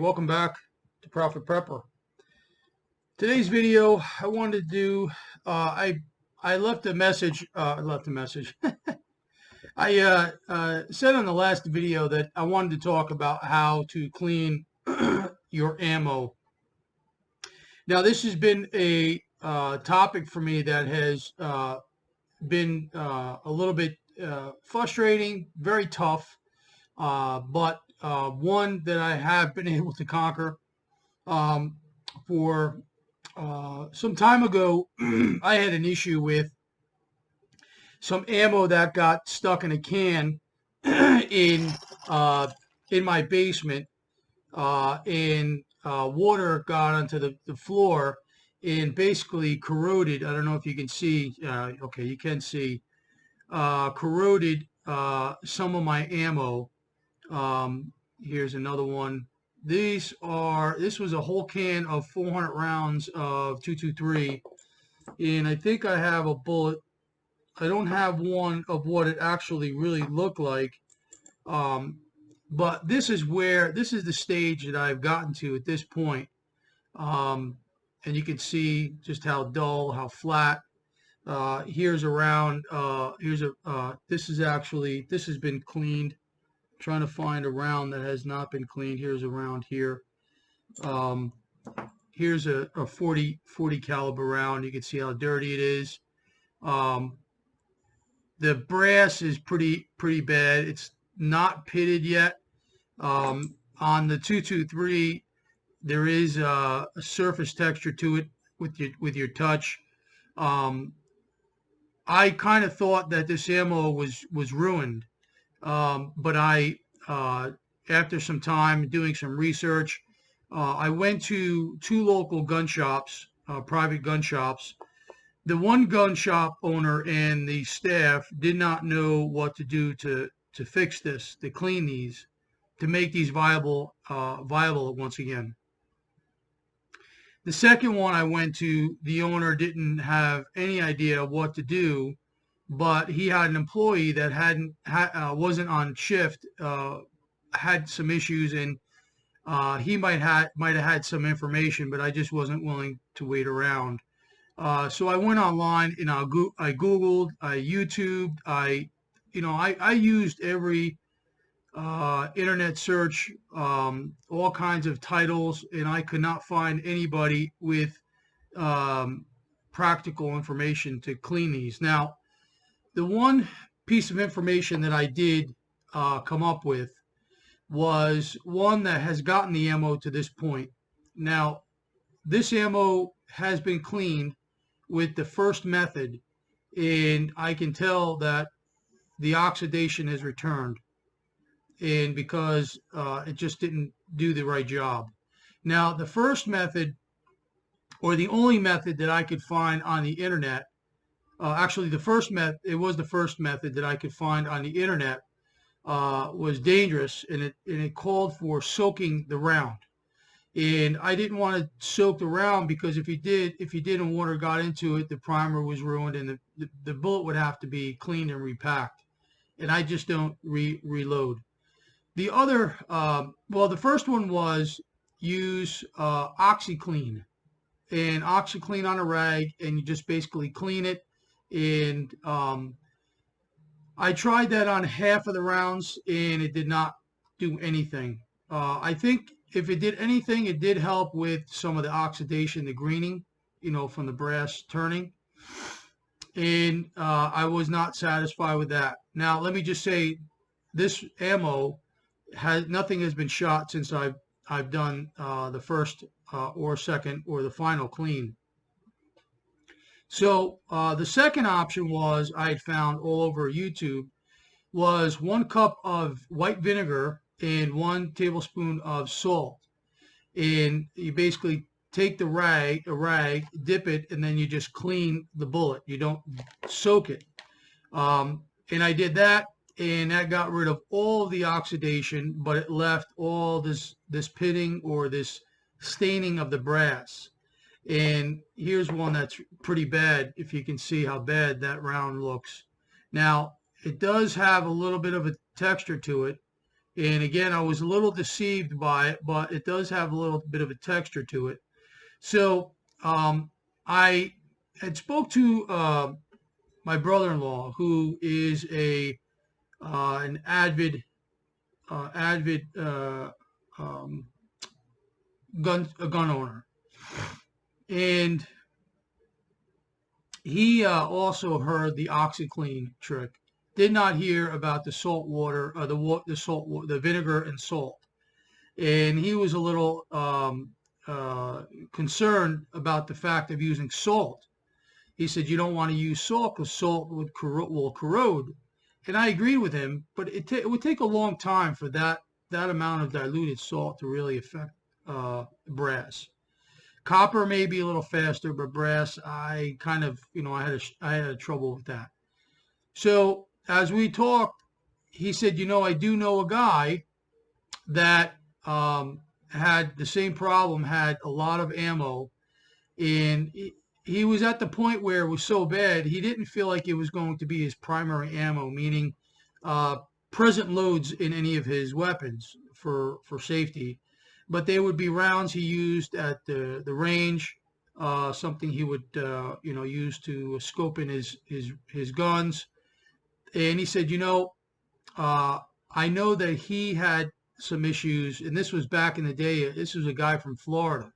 welcome back to Profit Prepper. Today's video, I wanted to do. I left a message. I said on the last video that I wanted to talk about how to clean your ammo. Now, this has been a topic for me that has been a little bit frustrating, very tough, but one that I have been able to conquer. For some time ago, I had an issue with some ammo that got stuck in a can in my basement, and water got onto the floor and basically corroded. I don't know if you can see. Okay, you can see. Corroded some of my ammo. Here's another one. This was a whole can of 400 rounds of 223, and I think I have a bullet. I don't have one of what it actually really looked like, but this is the stage that I've gotten to at this point, and you can see just how dull, how flat. Here's a round. This has been cleaned. Trying to find a round that has not been cleaned. Here's a round here. Here's a 40 caliber round. You can see how dirty it is. The brass is pretty bad. It's not pitted yet. On the 223, there is a surface texture to it with your touch. I kind of thought that this ammo was ruined. But after some time doing some research, I went to two local gun shops, private gun shops. The one gun shop owner and the staff did not know what to do to fix this, to clean these, to make these viable once again. The second one I went to, the owner didn't have any idea what to do, but he had an employee that wasn't on shift, had some issues, and he might have had some information, but I just wasn't willing to wait around. So I went online and I Googled, I YouTubed, I used every internet search, all kinds of titles, and I could not find anybody with practical information to clean these. Now, the one piece of information that I did come up with was one that has gotten the ammo to this point. Now, this ammo has been cleaned with the first method, and I can tell that the oxidation has returned, and because it just didn't do the right job. Now, the first method, or the only method that I could find on the internet, actually, it was the first method that I could find on the internet, was dangerous, and it called for soaking the round. And I didn't want to soak the round because if you did and water got into it, the primer was ruined, and the bullet would have to be cleaned and repacked. And I just don't reload. The other, the first one was use OxyClean, and OxyClean on a rag, and you just basically clean it. And I tried that on half of the rounds, and it did not do anything. I think if it did anything, it did help with some of the oxidation, the greening, from the brass turning. And I was not satisfied with that. Now, let me just say, this ammo nothing has been shot since I've done the first or second or the final clean. So the second option was, I had found all over YouTube, was 1 cup of white vinegar and 1 tablespoon of salt. And you basically take a rag, dip it, and then you just clean the bullet. You don't soak it. And I did that, and that got rid of all the oxidation, but it left all this pitting or this staining of the brass. And here's one that's pretty bad, if you can see how bad that round looks. Now, it does have a little bit of a texture to it, And again, I was a little deceived by it, but it does have a little bit of a texture to it. So I had spoke to my brother-in-law, who is an avid um, gun owner, and he also heard the OxyClean trick. Did not hear about the salt water, the vinegar and salt, and he was a little concerned about the fact of using salt. He said you don't want to use salt because salt will corrode, and I agreed with him. But it would take a long time for that amount of diluted salt to really affect brass. Copper may be a little faster, but brass, I kind of, I had trouble with that. So as we talked, he said, I do know a guy that had the same problem, had a lot of ammo, and he was at the point where it was so bad, he didn't feel like it was going to be his primary ammo, meaning present loads in any of his weapons for safety. But they would be rounds he used at the range, something he would use to scope in his guns. And he said, I know that he had some issues, and this was back in the day. This was a guy from Florida.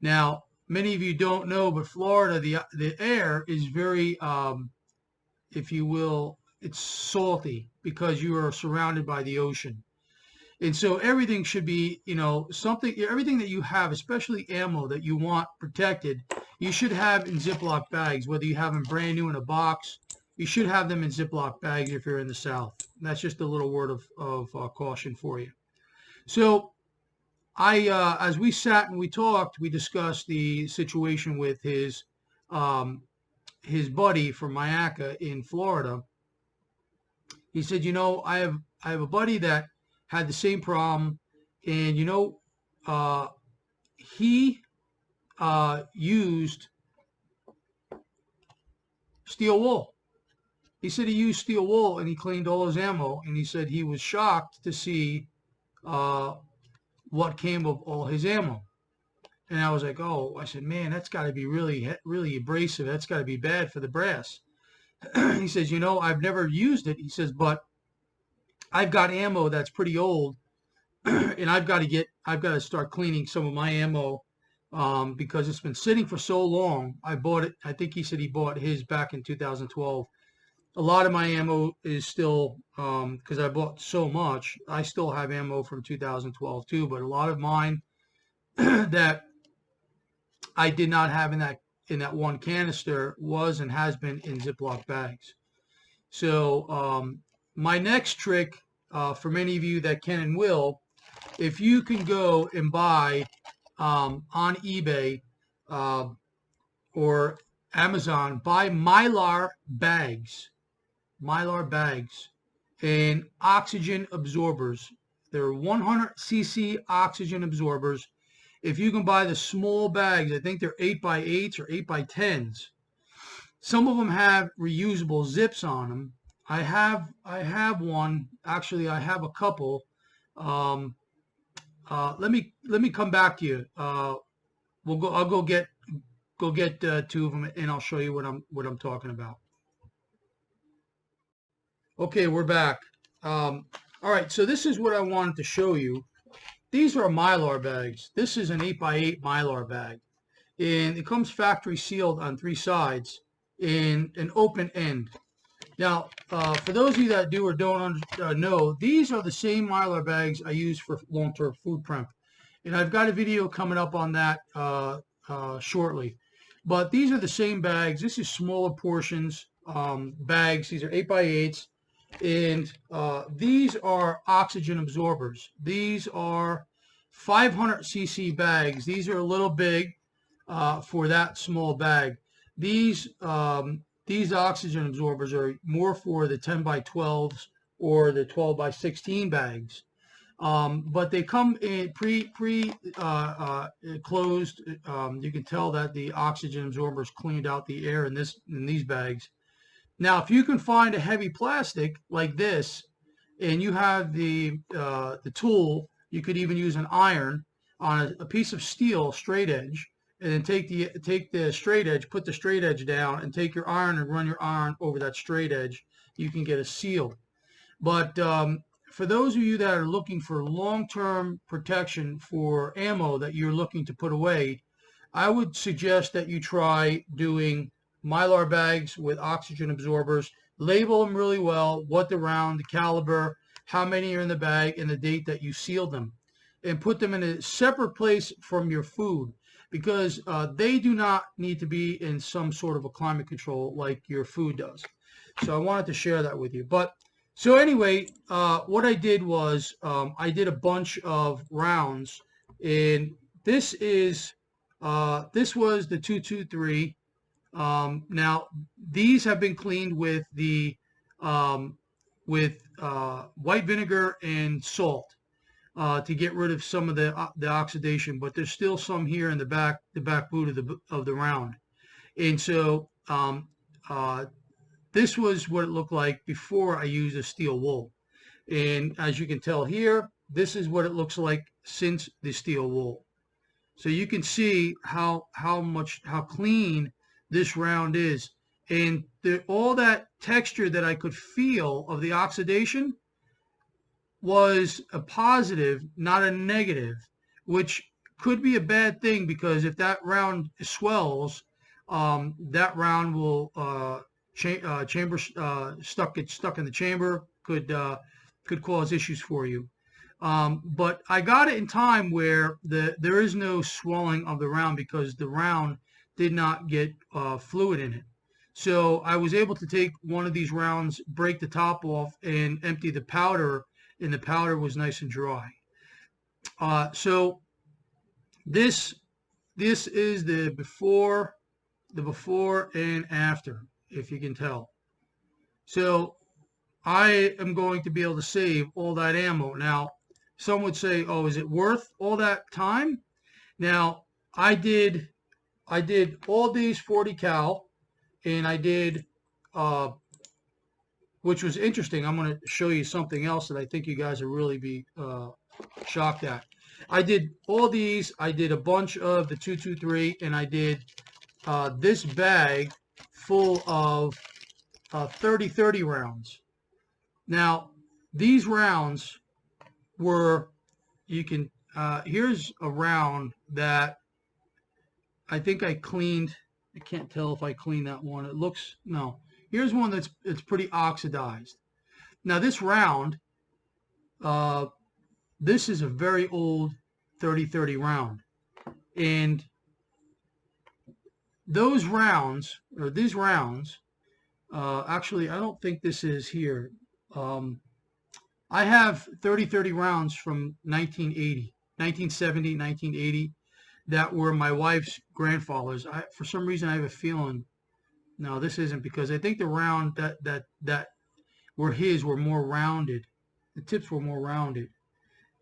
Now, many of you don't know, but Florida, the air is very, if you will, it's salty because you are surrounded by the ocean. And so everything should be, everything that you have, especially ammo that you want protected, you should have in Ziploc bags, whether you have them brand new in a box. You should have them in Ziploc bags if you're in the South. That's just a little word of caution for you. So as we sat and we talked, we discussed the situation with his buddy from Mayaca in Florida. He said, I have a buddy that had the same problem, and he used steel wool. He said he used steel wool and he cleaned all his ammo, and he said he was shocked to see what came of all his ammo. And I was like, oh, I said, man, that's got to be really, really abrasive. That's got to be bad for the brass. He says, I've never used it. He says, but I've got ammo that's pretty old, and I've got to start cleaning some of my ammo because it's been sitting for so long. I bought it. I think he said he bought his back in 2012. A lot of my ammo is still, because I bought so much, I still have ammo from 2012 too, but a lot of mine that I did not have in that one canister was and has been in Ziploc bags. So my next trick for many of you that can and will, if you can go and buy on eBay or Amazon, buy Mylar bags and oxygen absorbers. They're 100cc oxygen absorbers. If you can buy the small bags, I think they're 8x8s or 8x10s. Some of them have reusable zips on them. I have one. Actually, I have a couple. Let me come back to you. I'll go get two of them, and I'll show you what I'm talking about. Okay, we're back. All right, so this is what I wanted to show you. These are Mylar bags. This is an 8x8 Mylar bag, and it comes factory sealed on 3 sides in an open end. Now, for those of you that do or don't know, these are the same Mylar bags I use for long-term food prep, and I've got a video coming up on that shortly. But these are the same bags. This is smaller portions bags. These are 8x8s. And these are oxygen absorbers. These are 500cc bags. These are a little big for that small bag. These oxygen absorbers are more for the 10x12s or the 12x16 bags. But they come in closed. You can tell that the oxygen absorbers cleaned out the air in these bags. Now, if you can find a heavy plastic like this, and you have the tool, you could even use an iron on a piece of steel straight edge, and then take the straight edge, put the straight edge down, and take your iron and run your iron over that straight edge. You can get a seal. But for those of you that are looking for long-term protection for ammo that you're looking to put away, I would suggest that you try doing Mylar bags with oxygen absorbers. Label them really well, what the round, the caliber, how many are in the bag, and the date that you sealed them. And put them in a separate place from your food, because they do not need to be in some sort of a climate control like your food does. So I wanted to share that with you. But so anyway, what I did was I did a bunch of rounds, and this was the 223. Now these have been cleaned with the white vinegar and salt to get rid of some of the oxidation, but there's still some here in the back boot of the round. And so this was what it looked like before I used a steel wool. And as you can tell here, this is what it looks like since the steel wool. So you can see how clean this round is. And all that texture that I could feel of the oxidation was a positive, not a negative, which could be a bad thing, because if that round swells, that round will get stuck in the chamber, could cause issues for you. But I got it in time where there is no swelling of the round, because the round did not get fluid in it. So I was able to take one of these rounds, break the top off, and empty the powder, and the powder was nice and dry. So this is the before and after, if you can tell. So I am going to be able to save all that ammo. Now, some would say, oh, is it worth all that time? Now, I did all these 40 cal, and I did, which was interesting. I'm going to show you something else that I think you guys will really be shocked at. I did all these. I did a bunch of the 223, and I did this bag full of 30-30 rounds. Now, these rounds were, here's a round that I think I cleaned. I can't tell if I cleaned that one. It looks, no. Here's one it's pretty oxidized. Now this round, this is a very old 30-30 round. And those rounds, or these rounds, actually, I don't think this is here. I have 30-30 rounds from 1970, 1980, that were my wife's grandfather's. For some reason, I have a feeling, no, this isn't, because I think the round that were his were more rounded. The tips were more rounded.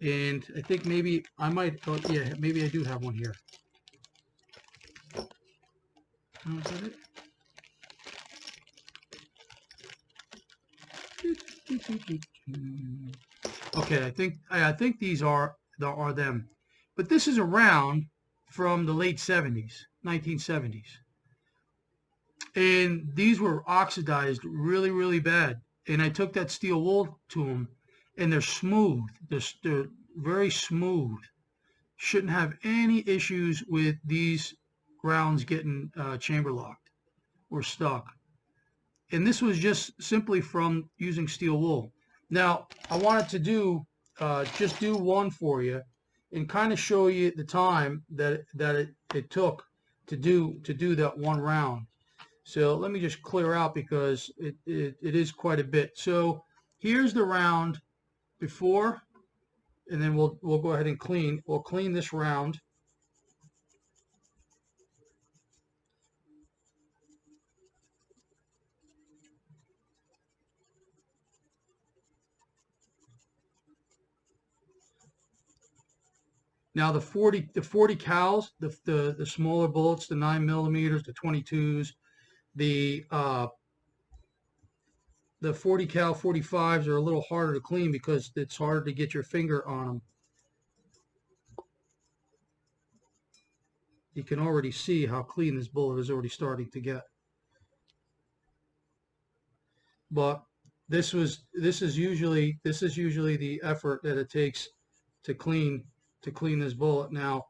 And I think maybe I might, oh, yeah, maybe I do have one here. Oh, is that it? Okay, I think these are them. But this is a round from the late 70s, 1970s. And these were oxidized really, really bad. And I took that steel wool to them, and they're smooth. They're very smooth. Shouldn't have any issues with these rounds getting chamber locked or stuck. And this was just simply from using steel wool. Now, I wanted to just do one for you and kind of show you the time that it took to do that one round. So let me just clear out, because it is quite a bit. So here's the round before, and then we'll go ahead and clean. We'll clean this round. Now the 40 cals, the smaller bullets, the 9mm, the 22s, the the 40 cal 45s are a little harder to clean because it's harder to get your finger on them. You can already see how clean this bullet is already starting to get. But this is usually the effort that it takes to clean this bullet. Now,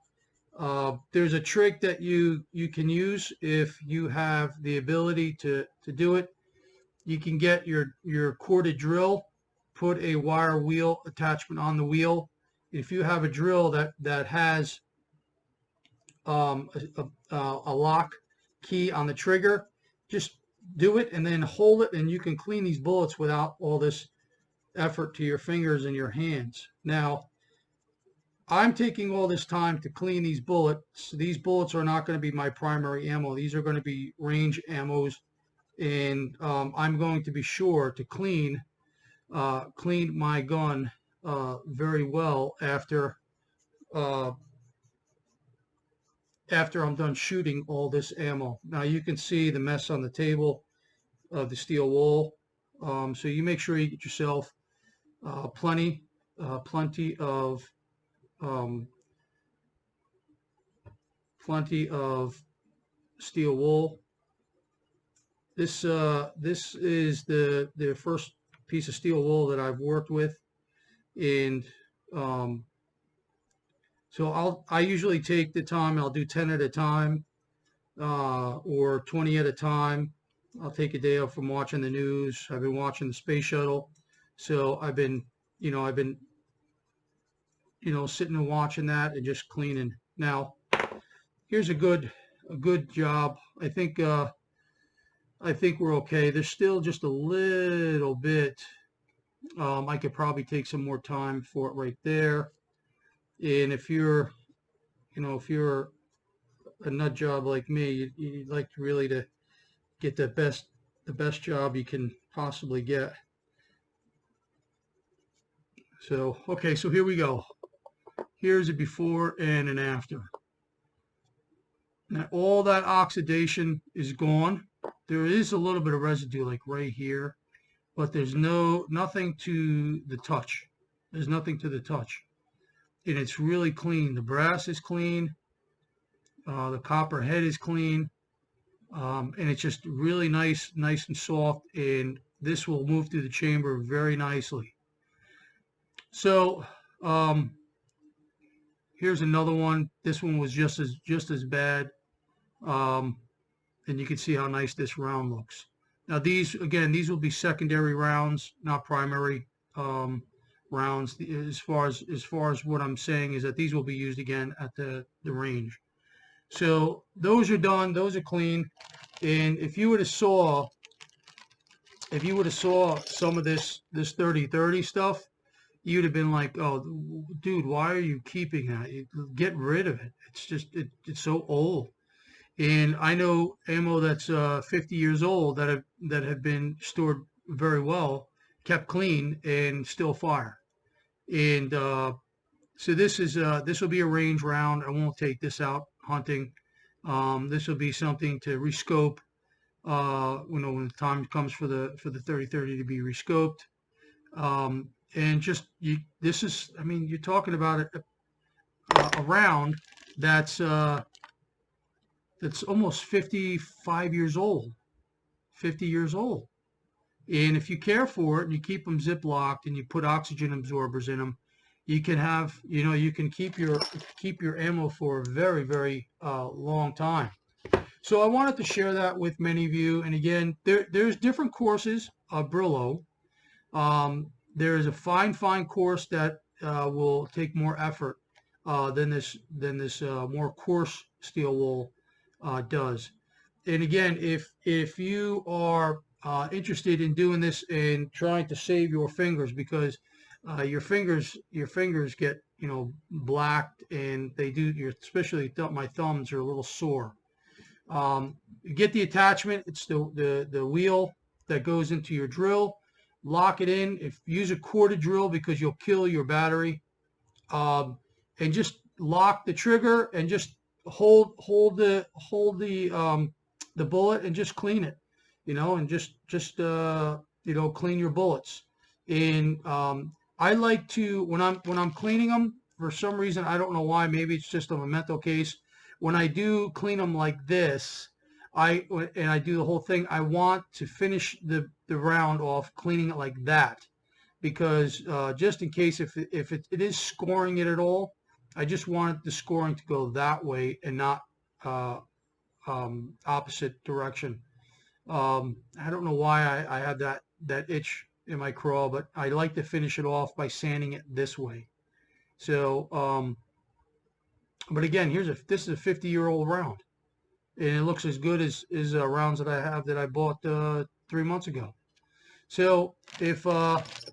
there's a trick that you can use if you have the ability to do it. You can get your corded drill, put a wire wheel attachment on the wheel. If you have a drill that has a lock key on the trigger, just do it and then hold it, and you can clean these bullets without all this effort to your fingers and your hands. Now, I'm taking all this time to clean these bullets. These bullets are not going to be my primary ammo. These are going to be range ammos, and I'm going to be sure to clean my gun very well after I'm done shooting all this ammo. Now you can see the mess on the table of the steel wool. So you make sure you get yourself plenty of steel wool. This is the first piece of steel wool that I've worked with, and so I usually take the time. I'll do 10 at a time, or 20 at a time. I'll take a day off from watching the news. I've been watching the space shuttle, so I've been sitting and watching that and just cleaning. Now, here's a good job. I think we're okay. There's still just a little bit. I could probably take some more time for it right there. And if you're a nut job like me, you'd like to really to get the best job you can possibly get. So, okay, so here we go. Here's a before and an after. Now, all that oxidation is gone. There is a little bit of residue like right here, but there's nothing to the touch. There's nothing to the touch. And it's really clean. The brass is clean. The copper head is clean. And it's just really nice and soft. And this will move through the chamber very nicely. So here's another one. This one was just as bad. And you can see how nice this round looks. Now these will be secondary rounds, not primary rounds. As far as what I'm saying is that these will be used again at the range. So those are done. Those are clean. And if you would have saw some of this 30-30 stuff, you'd have been like, oh, dude, why are you keeping that? Get rid of it. It's just it's so old. And I know ammo that's 50 years old that have been stored very well, kept clean, and still fire. And so this will be a range round. I won't take this out hunting. This will be something to rescope. When the time comes for the 30-30 to be rescoped. And just this is, I mean, you're talking about a round that's almost 55 years old, 50 years old. And if you care for it and you keep them ziplocked and you put oxygen absorbers in them, you can have, you can keep your ammo for a very, very long time. So I wanted to share that with many of you. And again, there's different courses of Brillo. There is a fine course that will take more effort than this more coarse steel wool does. And again, if you are interested in doing this and trying to save your fingers, because your fingers get blacked, and they do. Especially my thumbs are a little sore. You get the attachment. It's the wheel that goes into your drill. Lock it in. Use a corded drill because you'll kill your battery. And just lock the trigger and just hold the bullet and just clean it. And just clean your bullets. And I like to, when I'm cleaning them, for some reason, I don't know why, maybe it's just a mental case. When I do clean them like this, I do the whole thing, I want to finish the round off cleaning it like that, because just in case if it is scoring it at all, I just want the scoring to go that way and not opposite direction. I don't know why I have that itch in my craw, but I like to finish it off by sanding it this way. So, but again, this is a 50-year-old round, and it looks as good as rounds that I have that I bought 3 months ago. So if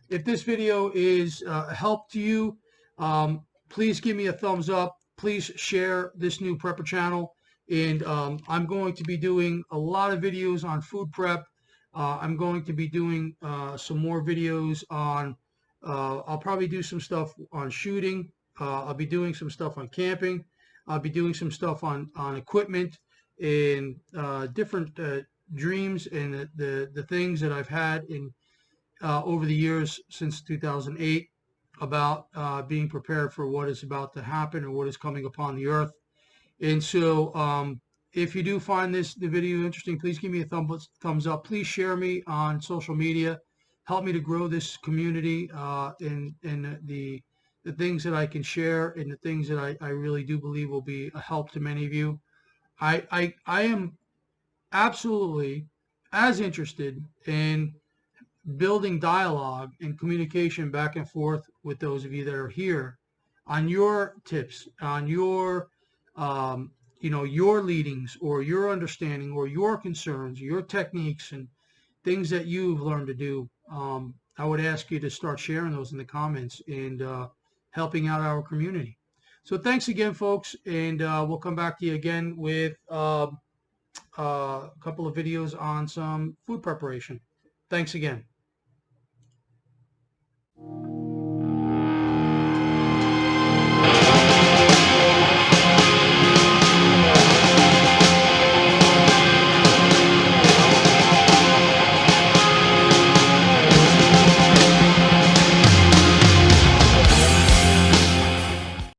this video is a help to you, please give me a thumbs up. Please share this new prepper channel. And I'm going to be doing a lot of videos on food prep. I'm going to be doing some more videos on, I'll probably do some stuff on shooting. I'll be doing some stuff on camping. I'll be doing some stuff on equipment and different dreams and the things that I've had in over the years since 2008 about being prepared for what is about to happen or what is coming upon the earth. And so if you do find the video interesting, please give me a thumbs up. Please share me on social media. Help me to grow this community in the things that I can share and the things that I really do believe will be a help to many of you. I am absolutely as interested in building dialogue and communication back and forth with those of you that are here on your tips, on your your leadings or your understanding or your concerns, your techniques and things that you've learned to do. I would ask you to start sharing those in the comments and helping out our community. So thanks again, folks, and we'll come back to you again with a couple of videos on some food preparation. Thanks again.